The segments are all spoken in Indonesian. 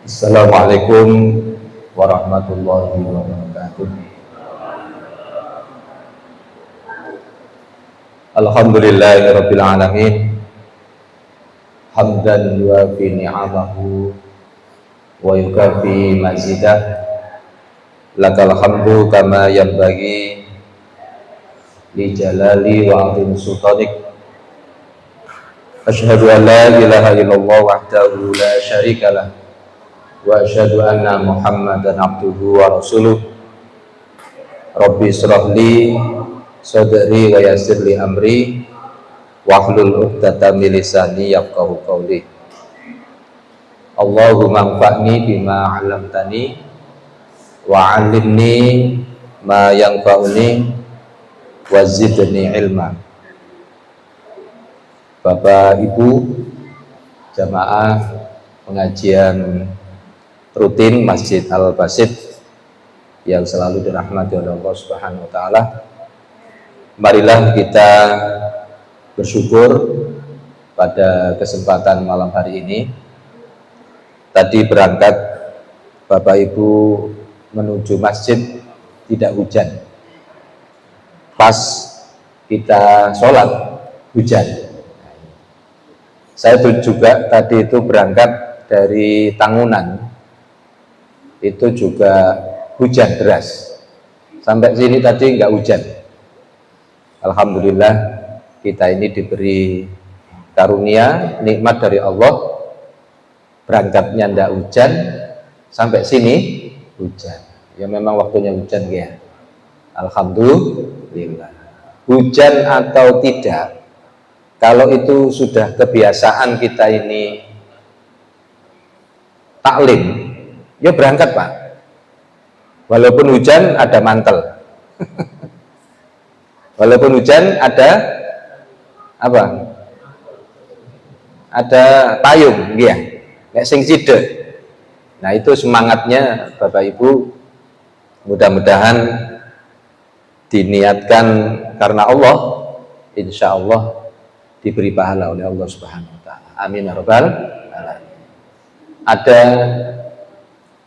Assalamualaikum warahmatullahi wabarakatuh. Alhamdulillahirabbil alamin. Hamdan yuwafi ni'amahu wa yukafi mazidah. Lakal hamdu kama yanbaghi li jalali wa 'azimi sultanik. Asyhadu an la ilaha illallah wahdahu la syarikalah wa asyhadu anna Muhammadan abduhu wa rasuluh. Rabbi israh li sadri wa yassir li amri wahlul 'uqdatam min lisani yafqahu qawli. Allahumma anfa'ni bima 'allamtani wa 'allimni ma yanfa'uni wa zidni ilma. Bapak Ibu jamaah pengajian rutin Masjid Al-Basit yang selalu dirahmati oleh Allah Subhanahu wa taala. Marilah kita bersyukur pada kesempatan malam hari ini. Tadi berangkat Bapak Ibu menuju masjid tidak hujan. Pas kita sholat hujan. Saya juga tadi itu berangkat dari Tangunan, itu juga hujan deras. Sampai sini tadi nggak hujan. Alhamdulillah kita ini diberi karunia, nikmat dari Allah. Berangkatnya nggak hujan, sampai sini hujan. Ya memang waktunya hujan ya. Alhamdulillah. Hujan atau tidak, kalau itu sudah kebiasaan kita ini taklim, ya berangkat Pak. Walaupun hujan ada mantel. Walaupun hujan ada apa? Ada payung, ya. Kayak sing sidek. Nah, itu semangatnya Bapak Ibu. Mudah-mudahan diniatkan karena Allah, insya Allah diberi pahala oleh Allah Subhanahu wa taala. Amin ya rabbal alamin. Ada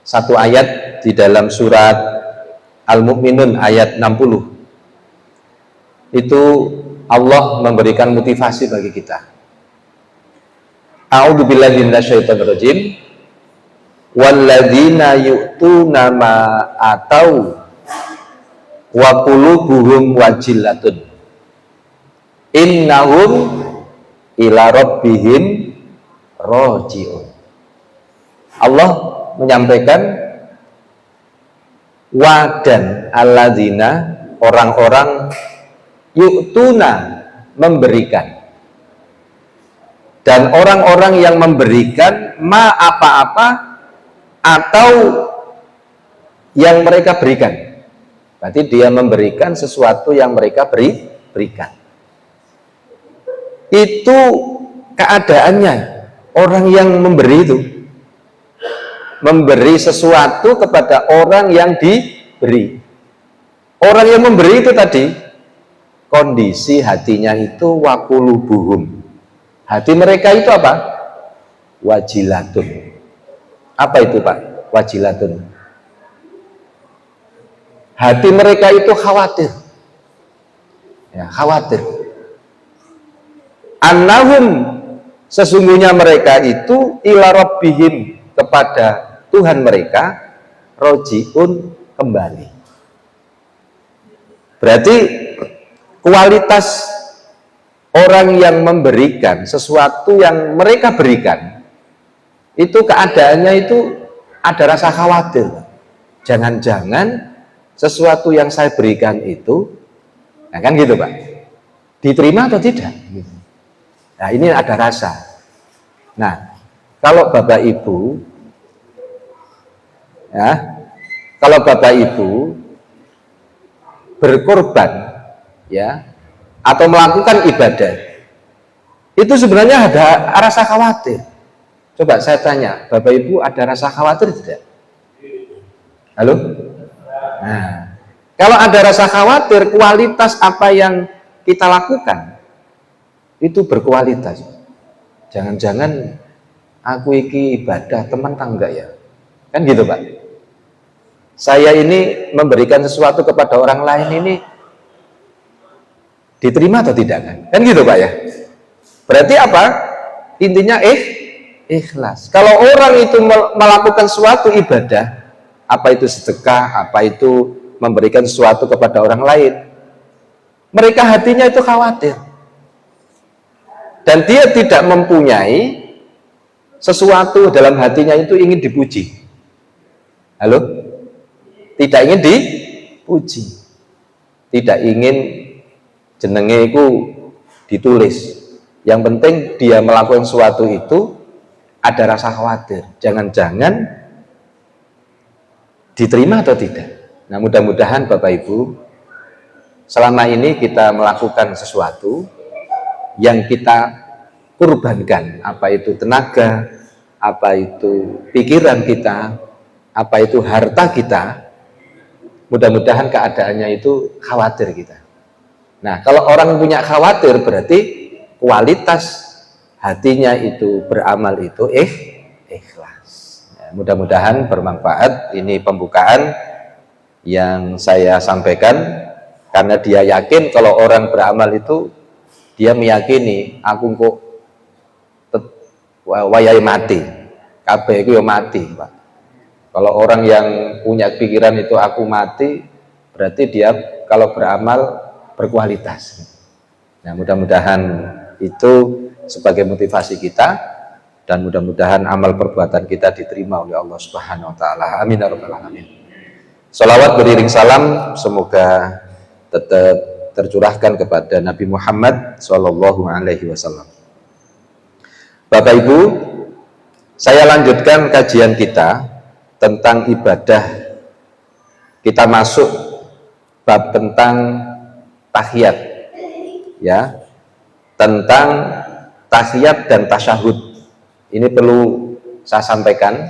satu ayat di dalam surat Al-Mu'minun ayat 60. Itu Allah memberikan motivasi bagi kita. A'udzubillahi minasyaitonir rajim. Walladzina yu'tuna ma atau wa qulubuhum wajilatun innahum ila rabbihim raji'un. Allah menyampaikan wadan alladzina, orang-orang yu'tuna, memberikan, dan orang-orang yang memberikan ma apa-apa atau yang mereka berikan. Berarti dia memberikan sesuatu yang mereka berikan. Itu keadaannya orang yang memberi itu, memberi sesuatu kepada orang yang diberi. Orang yang memberi itu tadi kondisi hatinya itu waqulubuhum. Hati mereka itu apa? Wajilatun. Apa itu Pak? Wajilatun. Hati mereka itu khawatir. Ya, khawatir. Annahum, sesungguhnya mereka itu ila rabbihim, kepada Tuhan mereka rojiun, kembali. Berarti kualitas orang yang memberikan sesuatu yang mereka berikan, itu keadaannya itu ada rasa khawatir. Jangan-jangan sesuatu yang saya berikan itu, nah kan gitu Pak, diterima atau tidak? Nah ini ada rasa. Nah kalau Bapak Ibu, ya, kalau Bapak Ibu berkorban, ya, atau melakukan ibadah, itu sebenarnya ada rasa khawatir. Coba saya tanya, Bapak Ibu ada rasa khawatir tidak? Halo? Nah, kalau ada rasa khawatir, kualitas apa yang kita lakukan itu berkualitas. Jangan-jangan aku iki ibadah teman tangga ya. Kan gitu Pak. Saya ini memberikan sesuatu kepada orang lain ini diterima atau tidak kan? Kan gitu Pak ya. Berarti apa? Intinya ikhlas. Kalau orang itu melakukan suatu ibadah, apa itu sedekah, apa itu memberikan sesuatu kepada orang lain, mereka hatinya itu khawatir. Dan dia tidak mempunyai sesuatu dalam hatinya itu ingin dipuji. Halo? Tidak ingin dipuji. Tidak ingin jenenge itu ditulis. Yang penting dia melakukan sesuatu itu ada rasa khawatir. Jangan-jangan diterima atau tidak. Nah, mudah-mudahan Bapak Ibu, selama ini kita melakukan sesuatu yang kita kurbankan, apa itu tenaga, apa itu pikiran kita, apa itu harta kita, mudah-mudahan keadaannya itu khawatir kita. Nah, kalau orang punya khawatir berarti kualitas hatinya itu beramal itu ikhlas. Ya, mudah-mudahan bermanfaat. Ini pembukaan yang saya sampaikan karena dia yakin kalau orang beramal itu dia meyakini aku kok wayai mati, kabeh itu ya mati Pak. Kalau orang yang punya pikiran itu aku mati, berarti dia kalau beramal berkualitas. Nah, mudah-mudahan itu sebagai motivasi kita, dan mudah-mudahan amal perbuatan kita diterima oleh Allah Subhanahu wa taala. Amin ya rabbal alamin. Shalawat beriring salam semoga tetap tercurahkan kepada Nabi Muhammad sallallahu alaihi wasallam. Bapak Ibu, saya lanjutkan kajian kita tentang ibadah. Kita masuk bab tentang tahiyat, ya, tentang tahiyat dan tasyahud. Ini perlu saya sampaikan,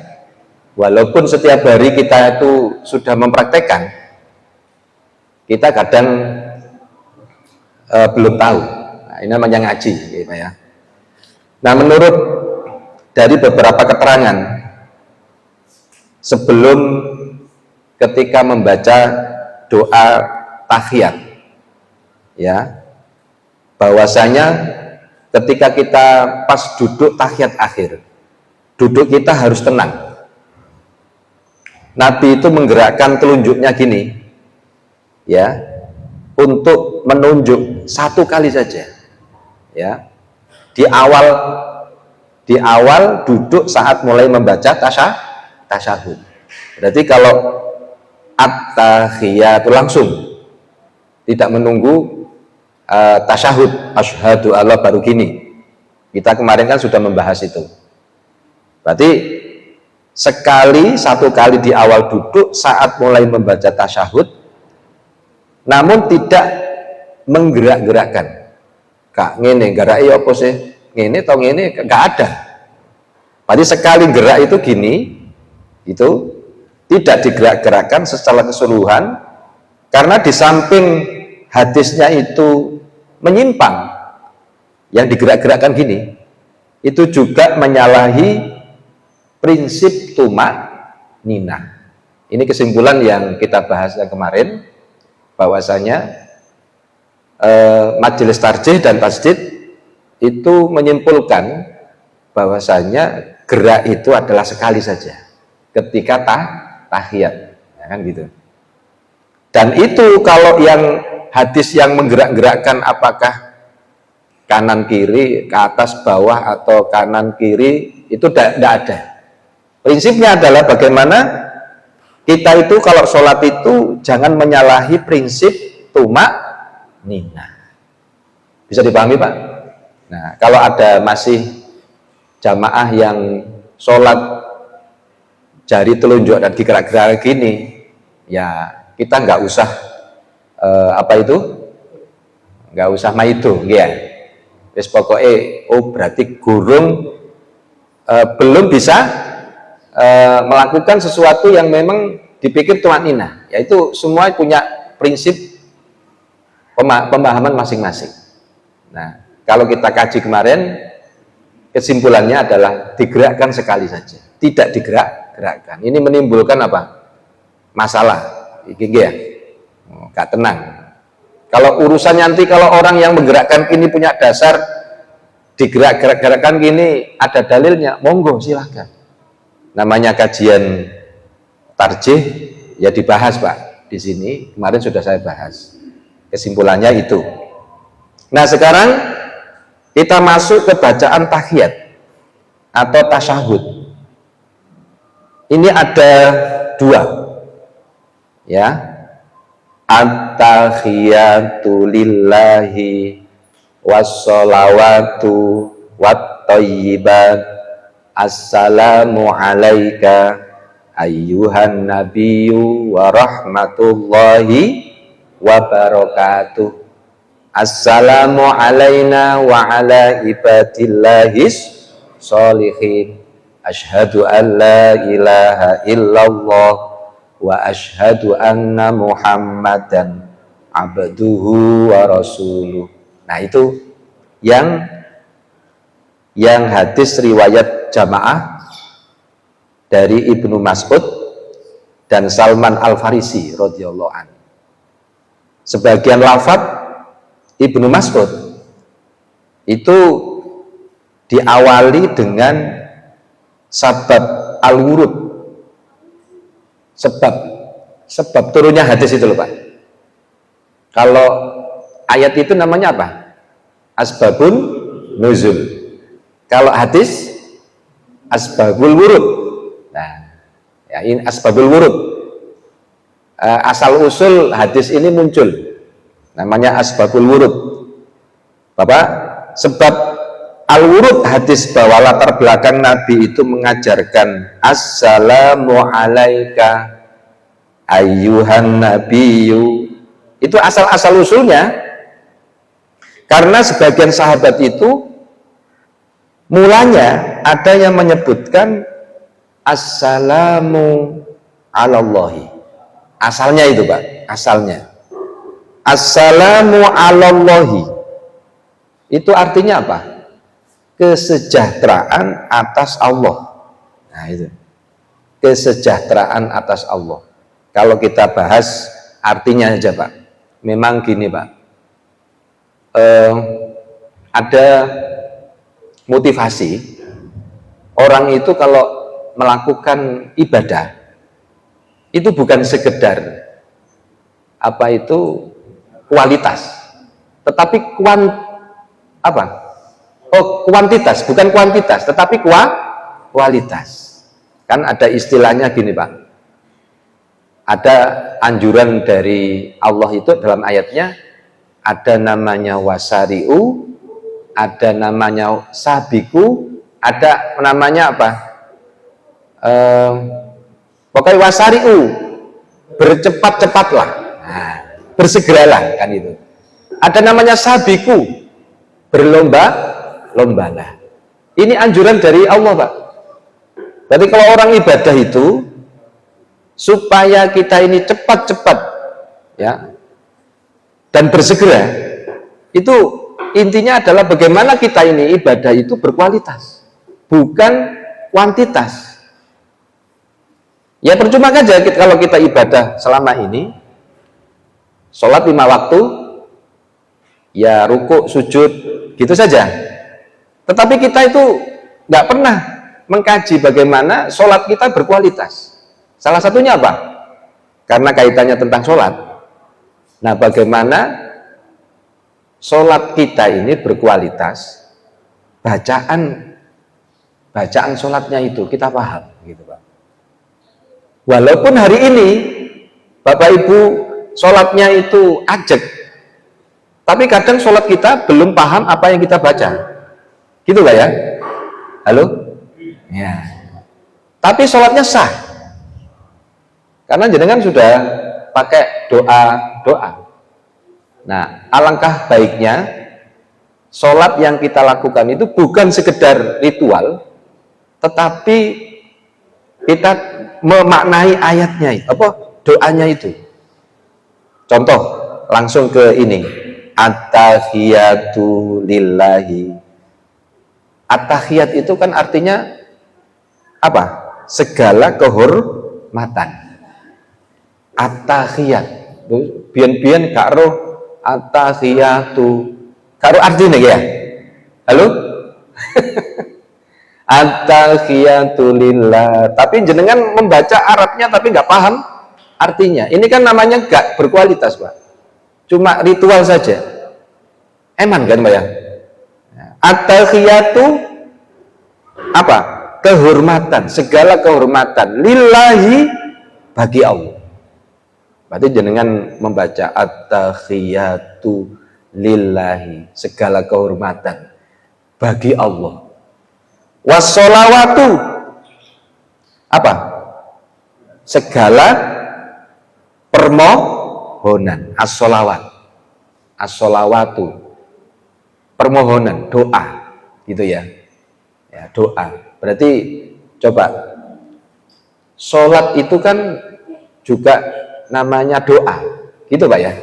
walaupun setiap hari kita itu sudah mempraktekkan, kita kadang belum tahu. Nah, ini namanya ngaji, gitu ya. Nah, menurut dari beberapa keterangan sebelum ketika membaca doa tahiyat, ya, bahwasanya ketika kita pas duduk tahiyat akhir, duduk kita harus tenang. Nabi itu menggerakkan telunjuknya gini, ya, untuk menunjuk satu kali saja, ya, di awal duduk saat mulai membaca tasyahud. Berarti kalau at-tahiyatu langsung, tidak menunggu tasyahud, asyhadu Allah baru gini. Kita kemarin kan sudah membahas itu. Berarti satu kali di awal duduk saat mulai membaca tasyahud, namun tidak menggerak-gerakkan. Kak ngene gerak apa sih? Ngene atau ngene enggak ada. Berarti sekali gerak itu gini, itu tidak digerak-gerakkan secara keseluruhan, karena di samping hadisnya itu menyimpang, yang digerak-gerakkan gini, itu juga menyalahi prinsip tumak-ninah. Ini kesimpulan yang kita bahas yang kemarin, bahwasanya majelis tarjih dan tasdid itu menyimpulkan bahwasanya gerak itu adalah sekali saja ketika tahiyat, ya kan gitu. Dan itu kalau yang hadis yang menggerak-gerakkan apakah kanan kiri, ke atas bawah atau kanan kiri, itu tidak ada. Prinsipnya adalah bagaimana kita itu kalau sholat itu jangan menyalahi prinsip tumak-ninah. Bisa dipahami Pak? Nah, kalau ada masih jamaah yang sholat jari telunjuk dan digerak-gerak gini, ya kita nggak usah nggak usah maido, ya. Wis pokoknya, oh berarti gurung belum bisa melakukan sesuatu yang memang dipikir tumak-ninah, yaitu semua punya prinsip pemahaman masing-masing. Nah, kalau kita kaji kemarin, kesimpulannya adalah digerakkan sekali saja, tidak digerak gerak-gerakkan. Ini menimbulkan apa? Masalah. Iki ya. Gak tenang. Kalau urusan nanti kalau orang yang menggerakkan ini punya dasar digerak-gerakkan gini ada dalilnya, monggo silahkan. Namanya kajian tarjih ya dibahas Pak. Di sini kemarin sudah saya bahas. Kesimpulannya itu. Nah sekarang kita masuk ke bacaan tahiyat atau tasyahud. Ini ada dua, ya. At-tahiyatu lillahi wassalawatu wattayyibat assalamu alaika ayyuhan nabiyyu wa rahmatullahi wa barakatuh. Assalamu alaina wa ala ibadillahis sholihin. Asyhadu an la ilaha illallah wa asyhadu anna muhammadan abduhu wa rasuluh. Nah itu yang hadis riwayat jamaah dari Ibnu Mas'ud dan Salman Al-Farisi radhiyallahu anhu. Sebagian lafaz Ibnu Mas'ud itu diawali dengan sabab al-wurud, sebab turunnya hadis itu loh Pak. Kalau ayat itu namanya apa? Asbabun nuzul. Kalau hadis asbabul wurud. Nah, ya ini asbabul wurud. Asal usul hadis ini muncul. Namanya asbabul wurud. Bapak, sebab al-wurud hadis bahwa latar belakang Nabi itu mengajarkan assalamu alaika ayyuhan nabiyyu. Itu asal usulnya karena sebagian sahabat itu mulanya ada yang menyebutkan assalamu alallahi. Asalnya itu Pak, asalnya assalamu alallahi itu artinya apa? Kesejahteraan atas Allah. Nah itu kesejahteraan atas Allah. Kalau kita bahas artinya aja Pak, memang gini Pak, ada motivasi orang itu kalau melakukan ibadah itu bukan sekedar apa itu kualitas, tetapi kuantitas, bukan kuantitas, tetapi kualitas. Kan ada istilahnya gini Pak, ada anjuran dari Allah itu dalam ayatnya, ada namanya wasari'u, ada namanya sabiku, ada namanya apa? Pokoknya wasari'u, bercepat-cepatlah, nah, bersegeralah kan itu. Ada namanya sabiku, berlomba-lombalah. Ini anjuran dari Allah Pak. Berarti kalau orang ibadah itu supaya kita ini cepat-cepat ya dan bersegera, itu intinya adalah bagaimana kita ini ibadah itu berkualitas, bukan kuantitas. Ya percuma saja kalau kita ibadah selama ini sholat 5 waktu ya rukuk sujud gitu saja, tetapi kita itu nggak pernah mengkaji bagaimana sholat kita berkualitas. Salah satunya apa? Karena kaitannya tentang sholat. Nah bagaimana sholat kita ini berkualitas, bacaan sholatnya itu kita paham gitu Pak. Walaupun hari ini Bapak Ibu sholatnya itu ajeg, tapi kadang sholat kita belum paham apa yang kita baca, gitu lah ya. Halo? Ya. Tapi sholatnya sah, karena jenengan sudah pakai doa. Nah, alangkah baiknya sholat yang kita lakukan itu bukan sekedar ritual, tetapi kita memaknai ayatnya, doanya itu. Contoh, langsung ke ini. At-tahiyatu lillahi. At-tahiyat itu kan artinya apa? segala kehormatan. At-tahiyat. Biyen-biyen gak roh at-tahiyatu. Gak roh artine ya? Halo? At-tahiyatu lillah. Tapi jenengan membaca Arabnya tapi nggak paham artinya. Ini kan namanya gak berkualitas, Pak. Cuma ritual saja. Eman kan, Pak ya? At-tahiyatu apa? Kehormatan, segala kehormatan lillahi, bagi Allah. Berarti jenengan membaca at-tahiyatu lillahi, segala kehormatan bagi Allah. Wassolawatu apa? Segala permohonan. As-sholawat, as-sholawatu, permohonan, doa, gitu ya. Ya, doa. Berarti coba, sholat itu kan juga namanya doa, gitu Pak ya.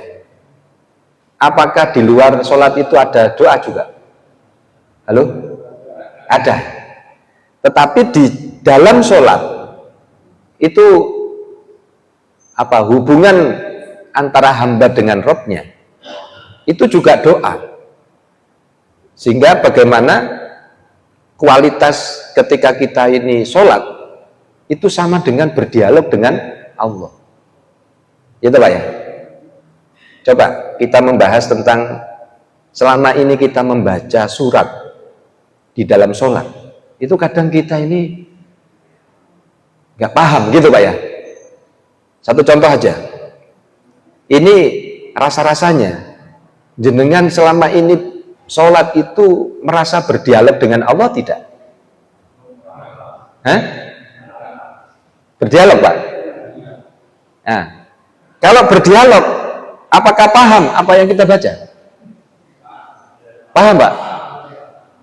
Apakah di luar sholat itu ada doa juga? Halo? Ada. Tetapi di dalam sholat itu apa, hubungan antara hamba dengan Robnya itu juga doa. Sehingga bagaimana kualitas ketika kita ini sholat itu sama dengan berdialog dengan Allah. Itu Pak ya. Coba kita membahas tentang selama ini kita membaca surat di dalam sholat. Itu kadang kita ini nggak paham gitu Pak ya. Satu contoh aja, ini rasa-rasanya jenengan selama ini sholat itu merasa berdialog dengan Allah tidak? Hah? Berdialog Pak? Nah, kalau berdialog, apakah paham apa yang kita baca? Paham Pak?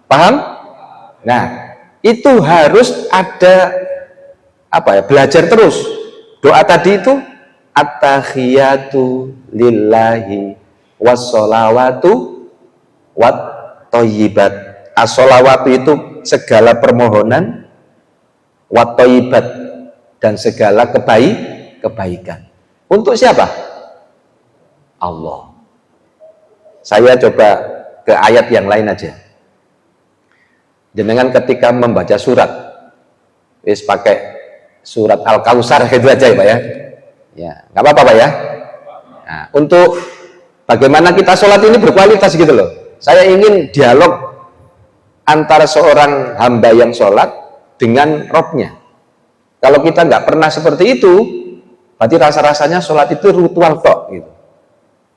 Paham? Nah, itu harus ada apa ya, belajar terus. Doa tadi itu at-tahiyatu lillahi wassolawatu wat thayyibat. As-sholawatu itu segala permohonan, wat thayyibat, dan segala kebaikan. Untuk siapa? Allah. Saya coba ke ayat yang lain aja. Jenengan ketika membaca surat, wis pakai surat Al-Kautsar itu aja ya Pak ya. Ya, nggak apa-apa Pak ya. Nah, untuk bagaimana kita sholat ini berkualitas gitu loh. Saya ingin dialog antara seorang hamba yang sholat dengan Robnya. Kalau kita nggak pernah seperti itu, berarti rasa-rasanya sholat itu ritual tok gitu.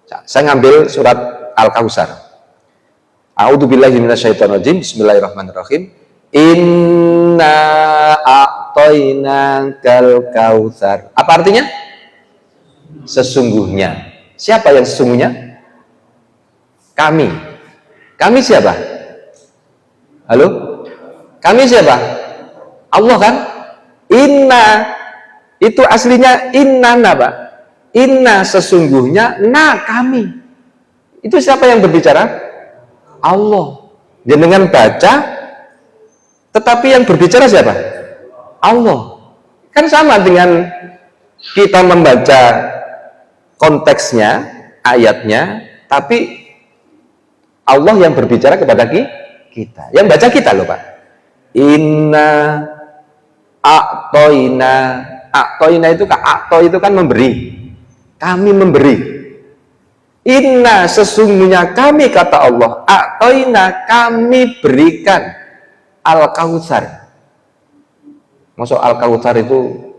Saya ngambil surat Al-Kautsar. A'udzubillahi minasyaitonirrajim. Bismillahirrahmanirrahim. Inna a'tainakal kautsar. Apa artinya? Sesungguhnya. Siapa yang sesungguhnya? Kami. Kami siapa? Halo? Kami siapa? Allah kan? Inna itu aslinya inna Pak. Inna sesungguhnya, na kami. Itu siapa yang berbicara? Allah. Jenengan baca, tetapi yang berbicara siapa? Allah. Kan sama dengan kita membaca konteksnya, ayatnya, tapi Allah yang berbicara kepada kita. Yang baca kita loh Pak. Inna a'toina. A'toina itu, a'to itu kan memberi. Kami memberi. Inna sesungguhnya kami, kata Allah, a'toina kami berikan Al-Kautsar. Maksud Al-Kautsar itu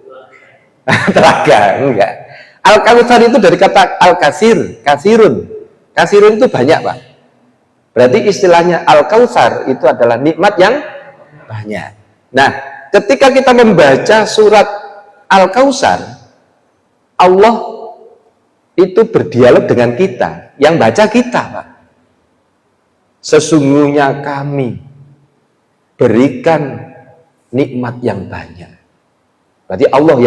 telaga? Enggak. Al-Kautsar itu dari kata al-kasir, kasirun. Kasirun itu banyak Pak. Berarti istilahnya Al-Kautsar itu adalah nikmat yang banyak. Nah, ketika kita membaca surat Al-Kautsar, Allah itu berdialog dengan kita, yang baca kita Pak. Sesungguhnya kami berikan nikmat yang banyak. Berarti Allah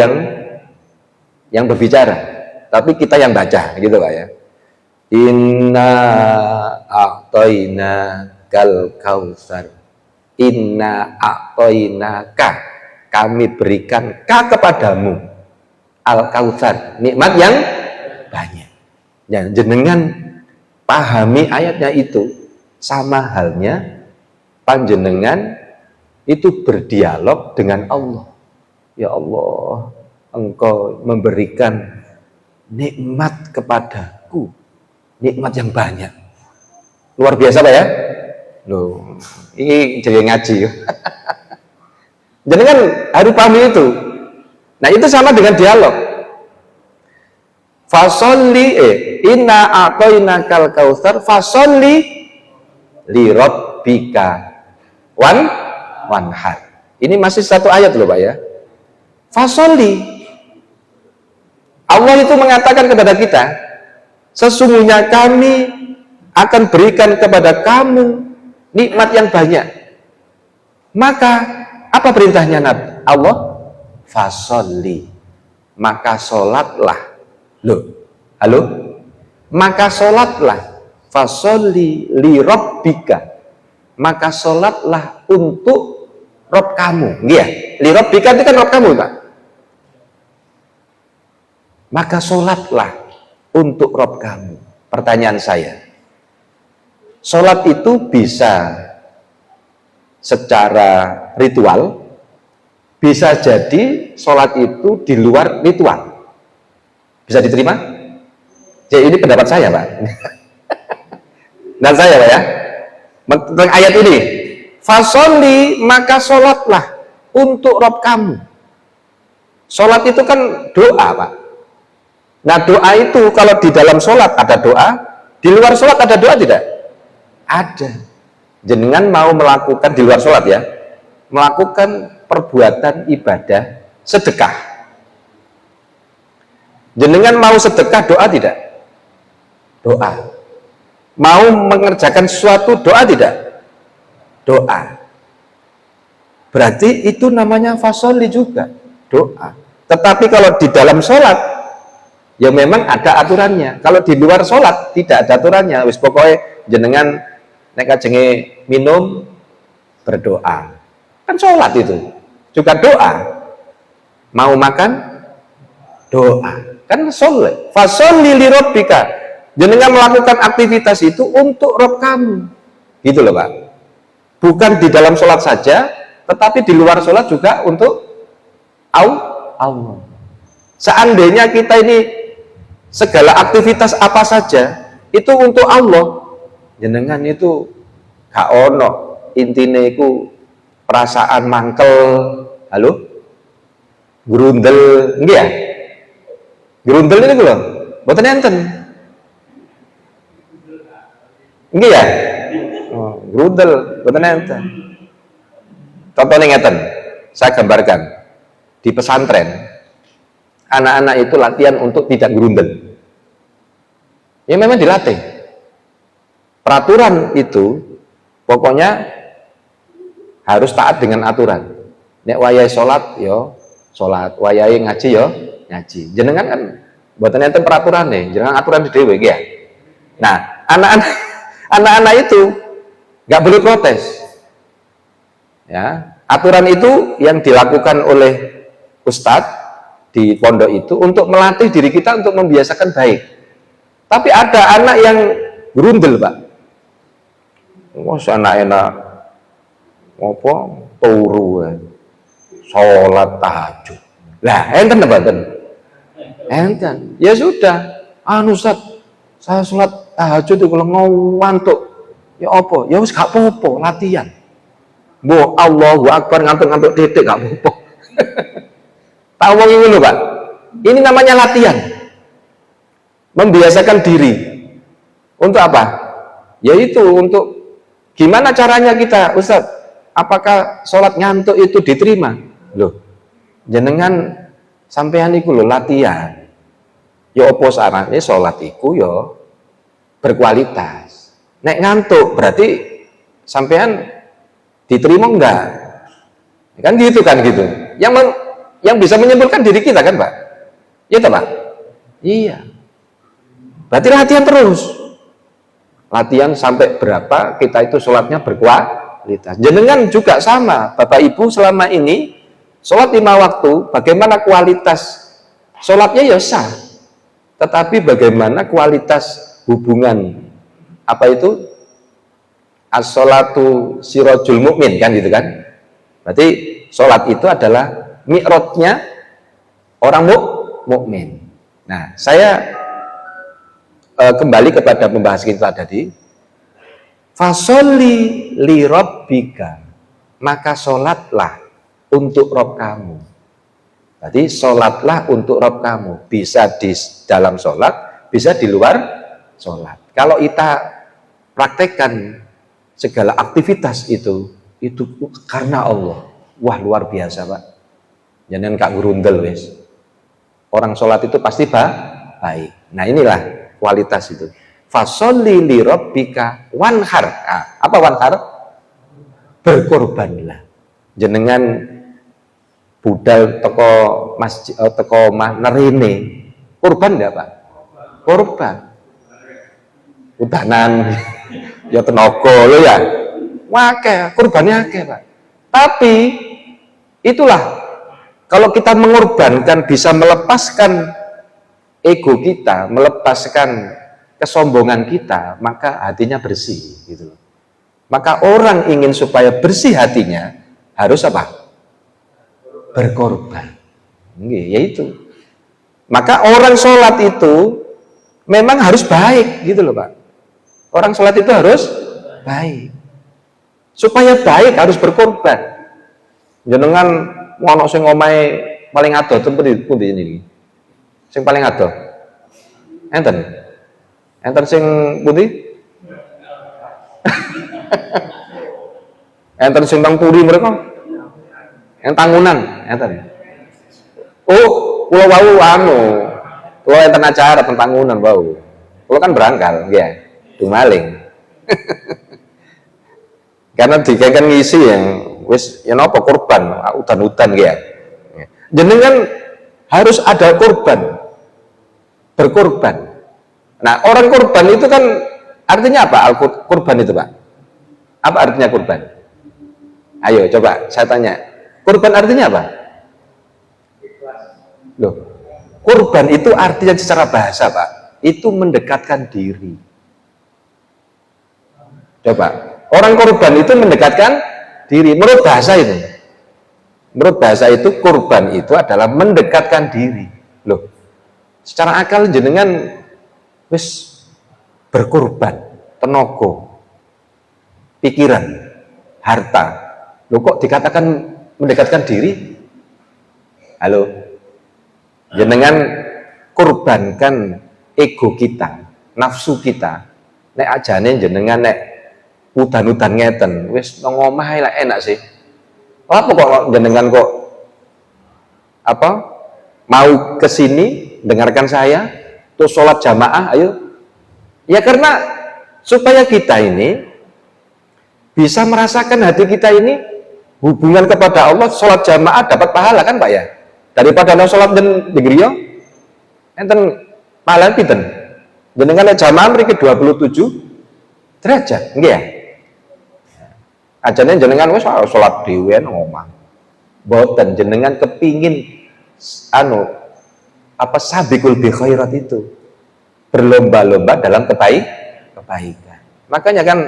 yang berbicara, tapi kita yang baca, gitu Pak ya. Inna a'toina kal kautsar. Inna a'toina ka. kami berikan kepadamu Al-Kautsar, nikmat yang banyak. Ya, jenengan pahami ayatnya itu, sama halnya panjenengan itu berdialog dengan Allah. Ya Allah, Engkau memberikan nikmat kepadaku, nikmat yang banyak. Luar biasa Pak ya? Loh, ini jadi ngaji. Jadi kan harus pahami itu. Nah itu sama dengan dialog. Fasolli inna a'tainakal kautsar fasolli li rabbika wanhar. Ini masih satu ayat loh Pak ya. Fasolli. Allah itu mengatakan kepada kita, sesungguhnya kami akan berikan kepada kamu nikmat yang banyak. Maka apa perintahnya Nabi Allah? Fasolli, maka sholatlah. Loh, halo? Maka sholatlah. Fasolli li rabbika, maka sholatlah untuk Rob kamu. Iya, li rabbika itu kan Rob kamu Pak. Maka sholatlah untuk Rob kamu. Pertanyaan saya, sholat itu bisa secara ritual, bisa jadi sholat itu di luar ritual. Bisa diterima? Jadi ini pendapat saya Pak. Dan saya Pak ya, tentang ayat ini, fasolli, maka sholatlah untuk Rob kamu. Sholat itu kan doa Pak. Nah doa itu kalau di dalam sholat ada doa, di luar sholat ada doa tidak? Ada. Jenengan mau melakukan di luar sholat ya, melakukan perbuatan ibadah sedekah. Jenengan mau sedekah doa tidak? Doa. Mau mengerjakan sesuatu doa tidak? Doa. Berarti itu namanya fasolli juga, doa. Tetapi kalau di dalam sholat, ya memang ada aturannya. Kalau di luar sholat tidak ada aturannya. Wis pokoknya jenengan nek ajenge minum berdoa. Kan sholat itu juga doa. Mau makan doa. Kan sholat. Fasolli li rabbika. Jenengan melakukan aktivitas itu untuk Rob kamu. Gitu loh Pak. Bukan di dalam sholat saja, tetapi di luar sholat juga untuk Allah. Seandainya kita ini segala aktivitas apa saja itu untuk Allah, jenengan itu gak ono intine iku perasaan mangkel, halo, grundel, nggih ya? Grundel ini lho, mboten enten. Nggih ya? Oh, grundel, mboten enten. Contohnya ngeten, saya gambarkan di pesantren. Anak-anak itu latihan untuk tidak grundel. Ya memang dilatih. Peraturan itu pokoknya harus taat dengan aturan. Nek wayahe salat yo salat, wayahe ngaji yo ngaji. Jenengan kan mboten enten peraturane, jenengan aturan dhewe nggih ya. Nah, anak-anak itu nggak boleh protes. Ya, aturan itu yang dilakukan oleh ustadz di pondok itu untuk melatih diri kita untuk membiasakan baik. Tapi ada anak yang grundel Pak. Wah, enak-enak apa turu sholat tahajud. Lah enten mboten? Enten. Ya sudah, Ustaz, saya sholat tahajud itu kalau ngantuk. Ya apa? Ya wis gak apa-apa, latihan. Mbok Allahu Akbar ngantuk-ngantuk titik gak apa-apa. Tak omong ini loh Pak, ini namanya latihan, membiasakan diri. Untuk apa? Yaitu untuk gimana caranya kita, Ustaz, apakah sholat ngantuk itu diterima? Loh, jenengan sampean iku lho latihan. Ya apa sarane sholat iku ya berkualitas. Nek ngantuk berarti sampean diterima enggak? Kan gitu kan gitu. Yang bisa menyimpulkan diri kita kan Pak? Iya Pak? Iya. Berarti latihan terus. Latihan sampai berapa kita itu sholatnya berkualitas. Jenengan juga sama. Bapak Ibu selama ini Sholat 5 waktu, bagaimana kualitas sholatnya ya sah, tetapi bagaimana kualitas hubungan apa itu as-sholatu sirajul mukmin kan gitu kan. Berarti sholat itu adalah mi'rajnya orang mukmin. Nah, saya kembali kepada pembahasan kita tadi. Fasholli li rabbika, maka sholatlah untuk Rob kamu. Berarti sholatlah untuk Rob kamu, bisa di dalam sholat, bisa di luar sholat. Kalau kita praktekkan segala aktivitas itu karena Allah, wah luar biasa Pak. Jangan kak gerundel wes. Orang sholat itu pasti baik. Nah inilah kualitas itu. Fasholli li rabbika wanhar. Apa wanhar? Berkorbanlah. Jenengan budal teko masjid teko nerine kurban enggak Pak? Kurban. Udanan ya tenaga lo ya. Wakeh, kurbannya akeh Pak. Tapi itulah kalau kita mengorbankan bisa melepaskan ego kita, melepaskan kesombongan kita, maka hatinya bersih gitu. Maka orang ingin supaya bersih hatinya harus apa? Berkorban. Yaitu. Maka orang sholat itu memang harus baik gitu loh Pak. Orang sholat itu harus baik. Supaya baik harus berkorban. Jenengan ngono sing omahe paling adoh pundi ini. Sing paling adoh. Enten. Enten sing pundi? Enten sing tang puri mereka. Yang tangunan, enten. Oh, kula wau anu. Kula enten acara pentangunan wau. Kula kan berangkal, nggih. Dumaling. Karena dikengken ngisi yang wis ya napa korban, udan-udan nggih. Jenengan harus ada korban. Berkorban. Nah, orang korban itu kan artinya apa? Korban itu, Pak. Apa artinya korban? Ayo coba saya tanya. Korban artinya apa? Loh, korban itu artinya secara bahasa, Pak. Itu mendekatkan diri. Coba, orang korban itu mendekatkan diri. Menurut bahasa itu. Menurut bahasa itu korban itu adalah mendekatkan diri. Loh, secara akal jenengan wis berkorban, tenaga, pikiran, harta. Loh kok dikatakan mendekatkan diri? Halo, jenengan korbankan ego kita, nafsu kita. Nek ajane jenengan nek udan-udan ngeten, wis nang omah lah enak sih. Apa kok jenengan kok apa mau ke sini dengarkan saya? Terus sholat jamaah, ayo. Ya karena supaya kita ini bisa merasakan hati kita ini hubungan kepada Allah, sholat jamaah dapat pahala kan Pak ya? Daripada no sholat dan digriyo, enten pahala pinten. Jenengan jamaah mriki 27 derajat, nggih ya? Ajane jenengan wis sholat dhewe nang omah. Mboten jenengan kepingin anu apa sabikul bi khairat itu berlomba-lomba dalam kebaikan. Makanya kan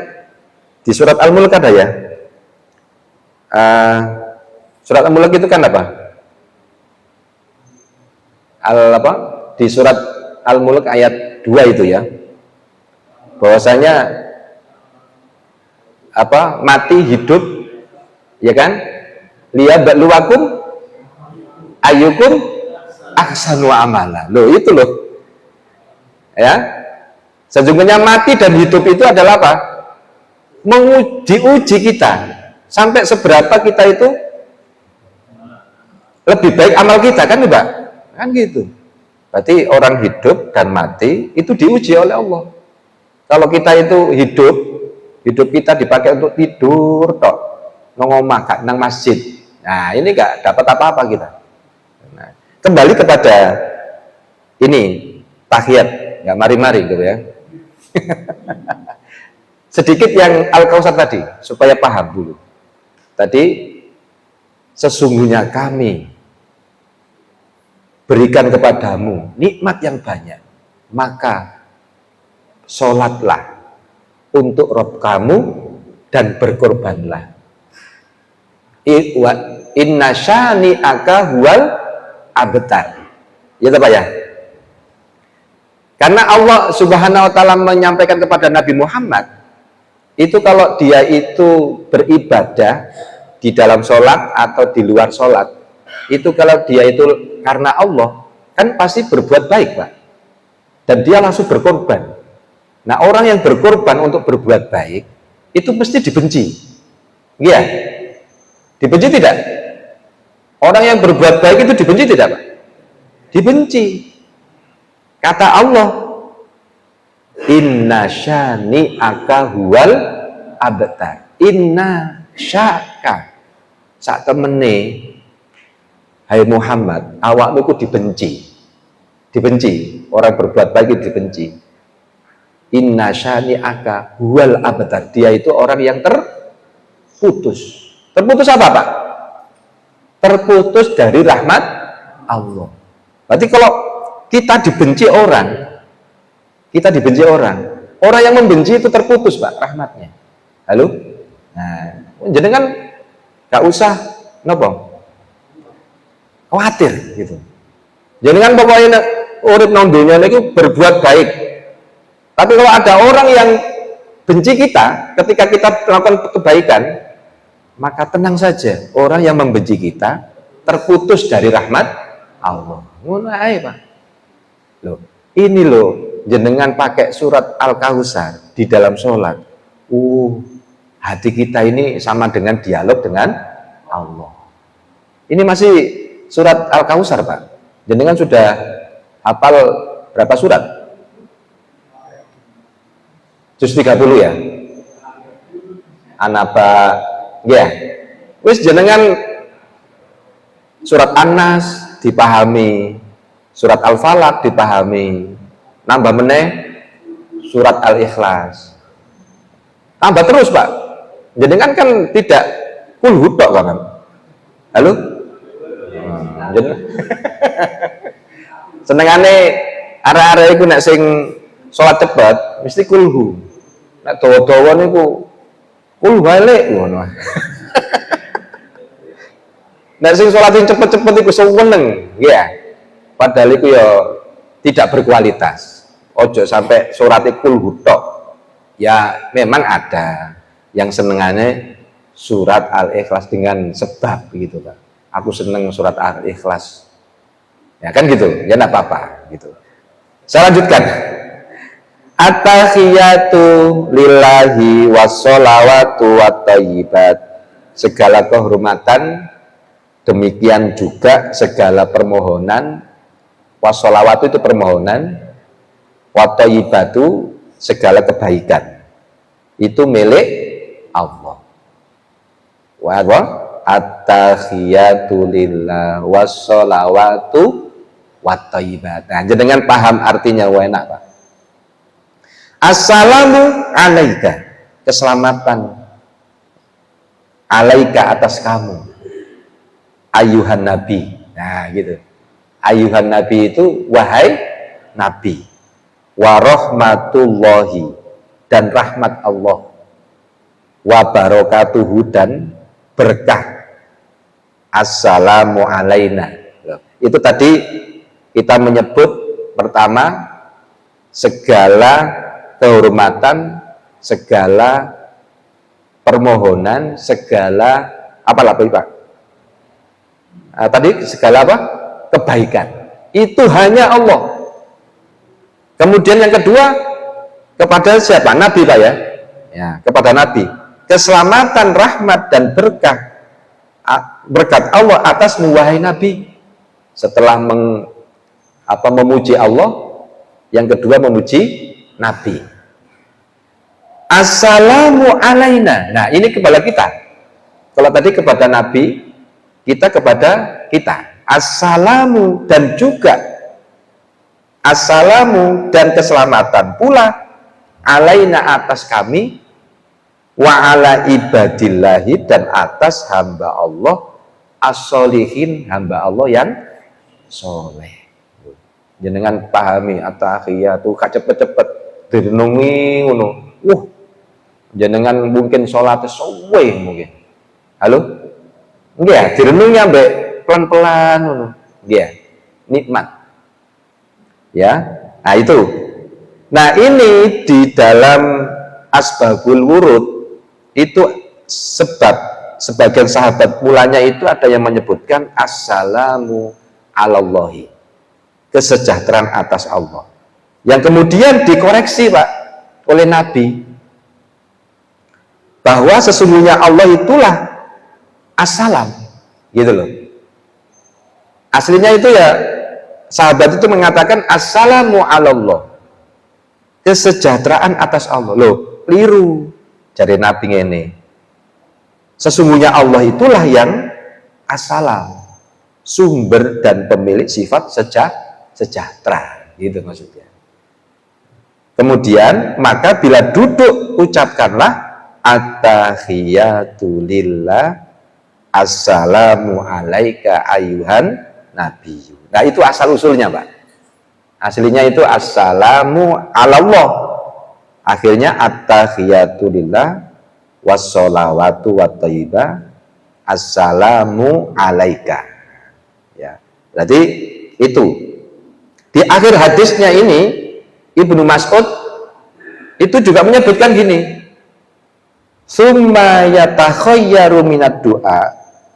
di surat Al-Mulk ada ya. Surat Al-Mulk itu kan apa? Di surat Al-Mulk ayat 2 itu ya. Bahwasanya apa? Mati hidup ya kan? Liyabluwakum ayyukum ahsanu amala. Loh itu loh. Ya. Sesungguhnya mati dan hidup itu adalah apa? Diuji kita. Sampai seberapa kita itu lebih baik amal kita kan Mbak? Kan gitu. Berarti orang hidup dan mati itu diuji oleh Allah. Kalau kita itu hidup kita dipakai untuk tidur tok, nang omah, nang masjid. Nah, ini enggak dapat apa-apa kita. Nah, kembali kepada ini tahiyat, nggak mari-mari gitu ya. Sedikit yang Al-Kausar tadi supaya paham dulu. Tadi sesungguhnya kami berikan kepadamu nikmat yang banyak, maka sholatlah untuk Rabb kamu dan berkorbanlah. Inna syani'aka huwal abtar. Ya Pak ya. Karena Allah Subhanahu wa taala menyampaikan kepada Nabi Muhammad, itu kalau dia itu beribadah di dalam sholat atau di luar sholat, itu kalau dia itu karena Allah, kan pasti berbuat baik Pak, dan dia langsung berkorban. Nah, orang yang berkorban untuk berbuat baik itu mesti dibenci, iya? Dibenci tidak? Orang yang berbuat baik itu dibenci tidak Pak? Dibenci. Kata Allah, inna syani'aka huwal abtar. Inna syaka, sak temene hai Muhammad, awakmu itu dibenci, orang berbuat baik itu dibenci. Inna syani'aka huwal abtar, dia itu orang yang terputus apa Pak? Terputus dari rahmat Allah. Berarti kalau kita dibenci orang yang membenci itu terputus Pak rahmatnya. Halo? Nah, jadi kan gak usah nopo khawatir gitu. Jadi kan pokoknya urip nang dunya niku berbuat baik. Tapi kalau ada orang yang benci kita ketika kita melakukan kebaikan, maka tenang saja, orang yang membenci kita terputus dari rahmat Allah. Ngono ae Pak. Loh, ini loh jenengan pakai surat Al-Kautsar di dalam sholat. Hati kita ini sama dengan dialog dengan Allah. Ini masih surat Al-Kautsar Pak. Jenengan sudah hafal berapa surat? Juz 30 ya? Anaba ya. Wis jenengan surat An-Nas dipahami, surat Al-Falaq dipahami, nambah meneh surat Al-Ikhlas, tambah terus Pak. Jenengan kan tidak kulhu tok kan? Halo? Senengane arek-arek iku nek sing salat cepet mesti kulhu. Nek dawa-dawa niku kulhu balik ngono. Nek sing salat sing cepet-cepet iku seneng, ya. Padahal itu ya tidak berkualitas. Ojo sampai surat kulhu tok. Ya memang ada yang senengannya surat Al-Ikhlas dengan sebab gitu Pak. Aku seneng surat Al-Ikhlas. Ya kan gitu. Ya enggak apa-apa gitu. Saya lanjutkan. At-tahiyatu lillahi wassolawatu wattayyibat. Segala kehormatan, demikian juga segala permohonan. Wassolawatu itu permohonan, wattayibatu segala kebaikan itu milik Allah. Wa at-tahiyatu lillah wassolawatu wattayibat. Nah, jenengan paham artinya enak Pak. Assalamu alaika, keselamatan alaika atas kamu ayuhan nabi. Nah gitu. Ayuhan nabi itu wahai nabi, warahmatullahi dan rahmat Allah, wabarakatuhu dan berkah, assalamu alaina. Itu tadi kita menyebut pertama segala kehormatan, segala permohonan, segala apa Pak? Tadi segala apa? Kebaikan itu hanya Allah. Kemudian yang kedua kepada siapa? Nabi Pak ya? Ya, kepada Nabi. Keselamatan, rahmat dan berkah berkat Allah atas wahai Nabi. Setelah memuji Allah, yang kedua memuji Nabi. Assalamu alaina. Nah, ini kepada kita. Kalau tadi kepada Nabi, kita kepada kita. Assalamu dan juga assalamu dan keselamatan pula alaina atas kami, wa ala ibadillahi dan atas hamba Allah as-solihin, hamba Allah yang soleh. Jenengan pahami at-tahiyatu gak cepet-cepet direnungi ngono. Jenengan mungkin sholat suwe mungkin. Halo? Nggih ya, direnungi ambek pelan-pelan ngono. Nggih ya. Nikmat. Ya. Nah, itu. Nah, ini di dalam asbabul wurud itu sebab sebagian sahabat mulanya itu ada yang menyebutkan assalamu alallahi, kesejahteraan atas Allah, yang kemudian dikoreksi Pak oleh Nabi bahwa sesungguhnya Allah itulah assalam, gitu loh. Aslinya itu ya sahabat itu mengatakan assalamu alallah, kesejahteraan atas Allah. Loh, keliru dari Nabi ini. Sesungguhnya Allah itulah yang assalam, sumber dan pemilik sifat sejahtera, gitu maksudnya. Kemudian maka bila duduk ucapkanlah at-tahiyatu lillah, assalamu alaika ayuhan nabiyyu. Nah, itu asal usulnya Pak. Aslinya itu assalamu alallah, akhirnya at-tahiyatu lillah wassolawatu wattaibah assalamu alaika. Ya, berarti itu di akhir hadisnya ini Ibnu Mas'ud itu juga menyebutkan gini, summa yatakhayyaru minad du'a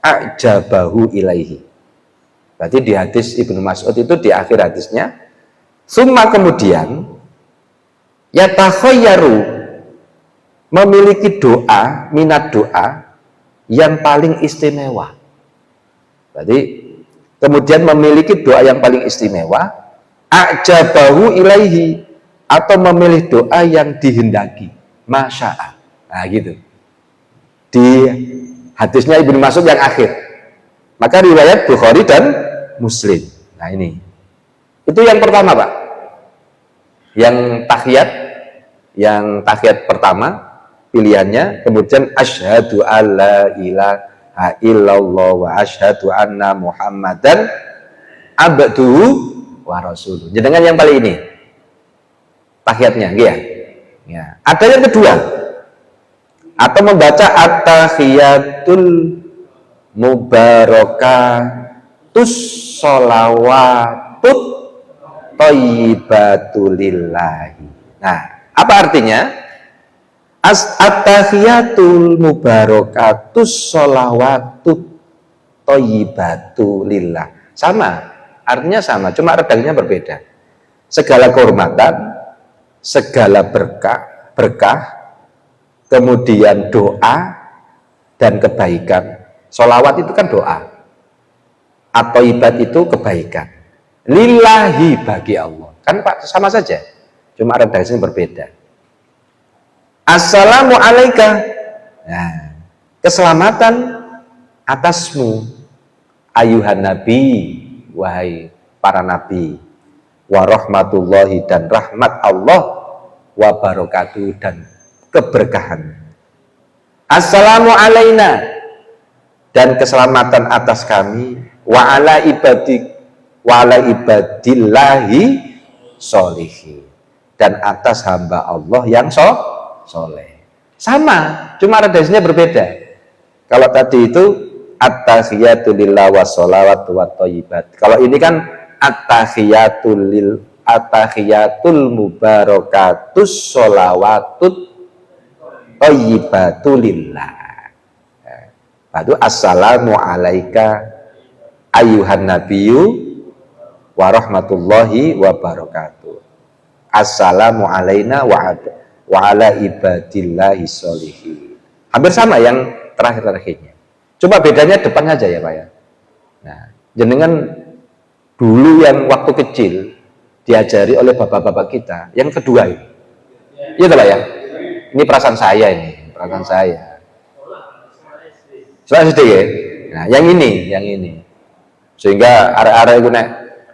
a'jabahu ilaihi. Berarti di hadis Ibnu Mas'ud itu di akhir hadisnya, summa kemudian yatakhayyaru, memiliki doa, minat doa yang paling istimewa. Berarti kemudian memiliki doa yang paling istimewa, a'jabahu ilaihi, atau memilih doa yang dihendaki, masya'a. Nah gitu di hadisnya Ibnu Mas'ud yang akhir. Maka riwayat Bukhari dan Muslim. Nah ini itu yang pertama Pak, yang tahiyat pertama pilihannya, kemudian asyhadu alla ilaha illallah wa asyhadu anna muhammadan abduhu wa rasuluh. Jenengan yang paling ini tahiyatnya, ya. Ya. Ada yang kedua, atau membaca at-tahiyatul mubarakatus sholawatut thayyibatulillahi. Nah, apa artinya? At-tahiyatul mubarakatus sholawatut thayyibatulillah. Sama, artinya sama, cuma redangnya berbeda. Segala kehormatan, segala berkah, kemudian doa dan kebaikan. Sholawat itu kan doa, atau ibadat itu kebaikan. Lillahi, bagi Allah. Kan Pak sama saja, cuma redangnya berbeda. Assalamu alaika, nah, keselamatan atasmu ayuhan nabi, wahai para nabi, warahmatullahi, dan rahmat Allah, wabarakatuh, dan keberkahan. Assalamu alaina, dan keselamatan atas kami, wa ala ibadillahi sholihin, dan atas hamba Allah yang soleh. Sama, cuma redasinya berbeda. Kalau tadi itu at-tahiyatu lillah wassolawatu wattayyibat. Kalau ini kan at-tahiyatul mubarakatus sholawatut thayyibatulillah. Itu assalamu alaika ayuhan nabiyyu warahmatullahi wabarakatuh. Assalamu alaina wa ala ibadillahi sholihin. Hampir sama yang terakhirnya. Coba bedanya depan aja ya Pak ya. Nah, jenengan dulu yang waktu kecil diajari oleh bapak-bapak kita, yang kedua ini. Iya Pak ya. Ini perasaan saya ini, perasaan saya. Soalnya SD ya. Nah, yang ini. Sehingga arah-arah itu nek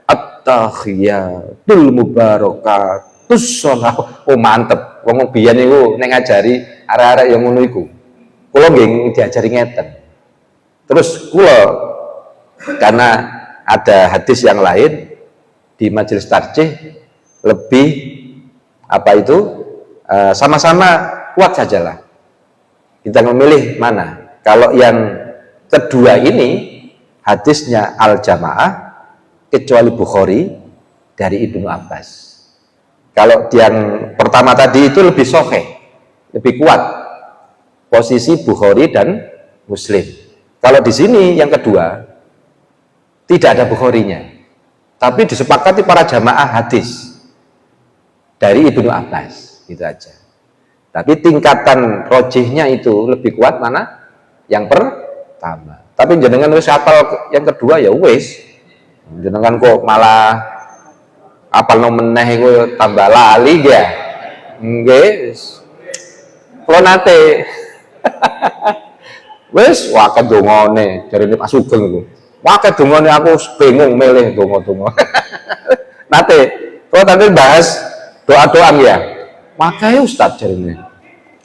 at-tahiyatul mubarakatus sholawat. Oh mantep. Wong biyen niku nek ngajari arek-arek yang ngono iku. Kula nggih diajari ngeten. Terus kula karena ada hadis yang lain di majelis tarjih lebih apa itu sama-sama kuat sajalah, kita memilih mana. Kalau yang kedua ini hadisnya al-jamaah kecuali Bukhari dari Ibnu Abbas. Kalau yang pertama tadi itu lebih sahih, lebih kuat posisi Bukhari dan Muslim. Kalau di sini yang kedua tidak ada Bukharinya, tapi disepakati para jamaah hadis dari Ibnu Abbas, gitu aja. Tapi tingkatan rojihnya itu lebih kuat mana? Yang pertama. Tapi jenengan wis apal yang kedua ya wis. Jenengan kok malah apal no meneh iku tambah lali ya. Nggih. Kulo nate wis wae dongane jarine Pak Sugeng iku. Wae dongane aku bingung milih donga-donga. Nate kulo tadi bahas doa-doa ya. Makanya Ustadz jarine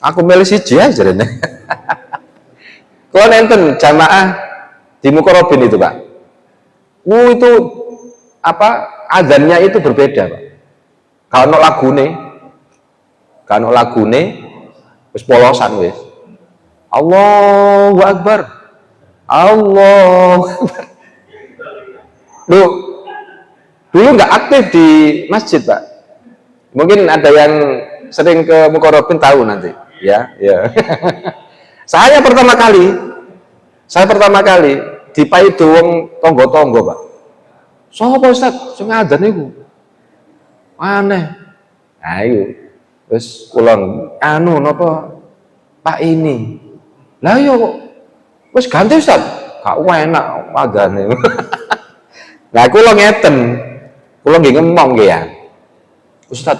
aku milih siji aja jarine. Kalau nonton jamaah di Mukorobin itu Pak, itu apa azannya itu berbeda Pak. Kalau lagune, wis polosan wis. Allahu Akbar, Allahu Akbar. Dulu nggak aktif di masjid Pak. Mungkin ada yang sering ke Mukorobin tahu nanti, ya. Saya pertama kali dipai wong tonggo-tonggo Pak. Sopo Ustaz sing adzan niku? Aneh. Ayo, wis kula napa Pak ini. Lah yo wis ganti Ustaz. Gak enak adzane. Lah kula ngeten. Kula nggih ngomong nggih ya. Ustaz,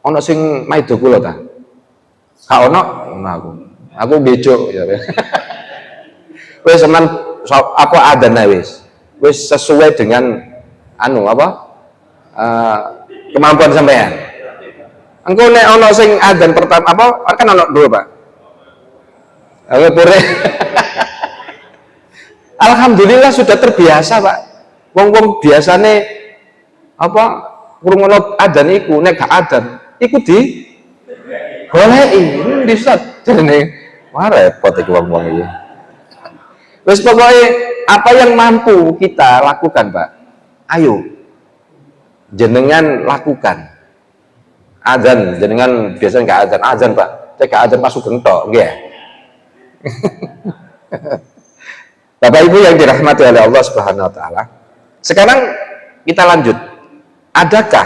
ono sing maido kula ta? Gak ono aku. Aku becok ya. Wis sampean apa adane wis. Wis sesuai dengan kemampuan sampean. Engko nek ono sing adzan pertama apa kan ono dua, Pak. Oke, pure. Alhamdulillah sudah terbiasa, Pak. Wong-wong biasane ngrungokno adzan iku nek gak adzan iku di goleki di Ustaz jane wah repot iki wong-wong iki. Wis pokoke apa yang mampu kita lakukan, Pak. Ayo jenengan lakukan. Adzan jenengan biasanya enggak adzan, Pak. Cek gak adzan pas sugeng tok, nggih ya. Bapak Ibu yang dirahmati oleh Allah Subhanahu wa taala. Sekarang kita lanjut. Adakah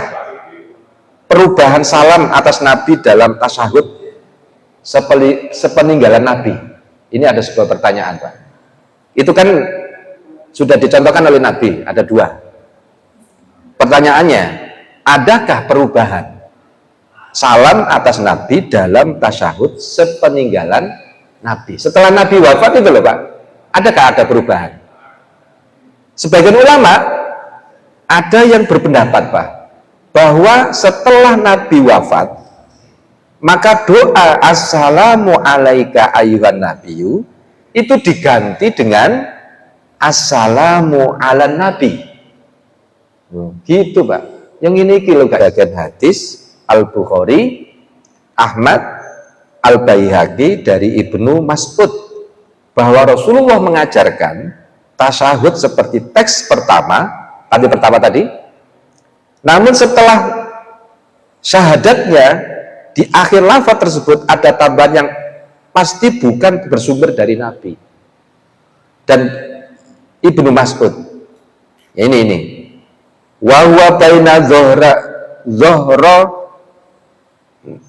perubahan salam atas Nabi dalam tasyahud sepeninggalan Nabi? Ini ada sebuah pertanyaan, Pak. Itu kan sudah dicontohkan oleh Nabi, ada dua. Pertanyaannya, adakah perubahan salam atas Nabi dalam tasyahud sepeninggalan Nabi? Setelah Nabi wafat itu loh, Pak, adakah ada perubahan? Sebagian ulama ada yang berpendapat, Pak, bahwa setelah Nabi wafat, maka doa assalamu alaika ayyuhan nabiyyu itu diganti dengan assalamu ala nabi. Gitu, Pak. Yang ini bagian hadis Al-Bukhari, Ahmad, Al-Baihaqi dari Ibnu Mas'ud bahwa Rasulullah mengajarkan tasyahud seperti teks pertama tadi, namun setelah syahadatnya di akhir lafaz tersebut ada tambahan yang pasti bukan bersumber dari Nabi. Dan Ibnu Mas'ud ya ini wa huwa baina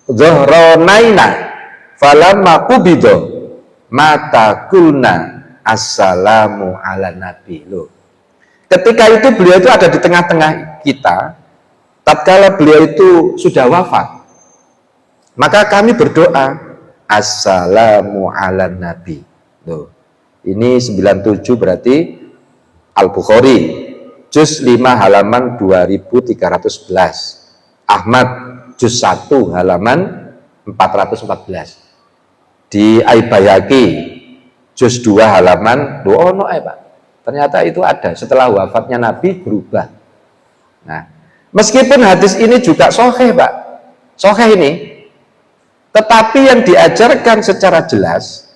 zohronaina falamma qubido mata kulna assalamu ala nabi. Loh, ketika itu beliau itu ada di tengah-tengah kita tatkala beliau itu sudah wafat, maka kami berdoa assalamu ala nabi. Loh, ini 97 berarti Al-Bukhari juz 5 halaman 2311, Ahmad juz 1 halaman 414, di Al-Baihaqi juz 2 halaman Pak Ternyata itu ada setelah wafatnya Nabi berubah. Nah, meskipun hadis ini juga sahih, Pak, sahih ini, tetapi yang diajarkan secara jelas,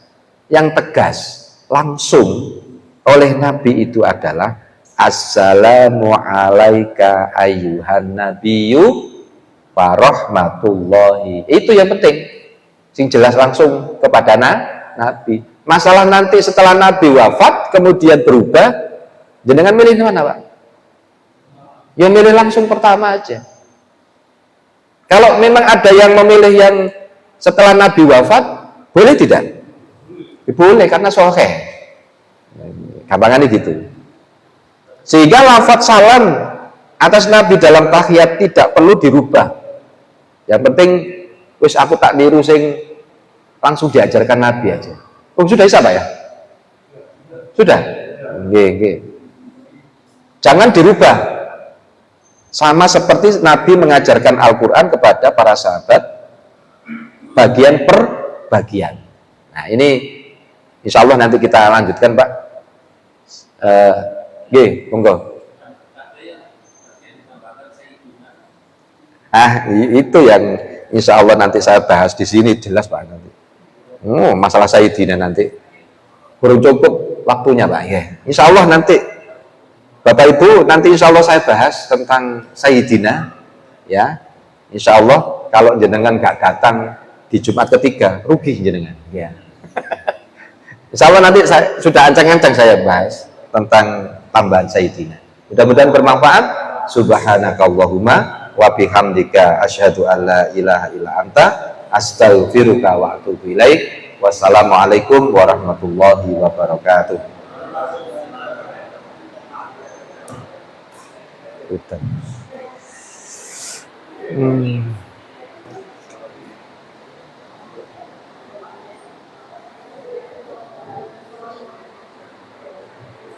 yang tegas, langsung oleh Nabi itu adalah assalamu alaika ayyuhan nabiyyu wa rahmatullahi. Itu yang penting, sing jelas langsung kepada Nabi. Masalah nanti setelah Nabi wafat kemudian berubah, jenengan milih mana, Pak? Ya milih langsung pertama aja. Kalau memang ada yang memilih yang setelah Nabi wafat, boleh tidak? Ya, boleh, karena sahih. Gampangannya gitu. Sehingga lafaz salam atas Nabi dalam tahiyat tidak perlu dirubah. Yang penting wis aku tak niru sing langsung diajarkan Nabi aja. Oh, sudah bisa, Pak ya? Sudah? Nggih. Jangan dirubah. Sama seperti Nabi mengajarkan Al-Quran kepada para sahabat bagian per bagian. Nah, ini insya Allah nanti kita lanjutkan, Pak. Nggih, monggo. Itu yang insya Allah nanti saya bahas di sini, jelas, Pak, nanti. Masalah Sayyidina nanti kurang cukup waktunya, Pak, ya. Insya Allah nanti Bapak Ibu, nanti insya Allah saya bahas tentang Sayyidina, ya. Insya Allah kalau jenengan gak datang di Jumat ketiga, rugi jenengan, ya. Insya Allah nanti saya sudah ancang-ancang saya bahas tentang tambahan Sayyidina. Mudah-mudahan bermanfaat. Subhanakallahumma wa bihamdika asyhadu an la ilaha illa anta astaghfiruka wa atubu ilaik. Wassalamualaikum warahmatullahi wabarakatuh. Hutan.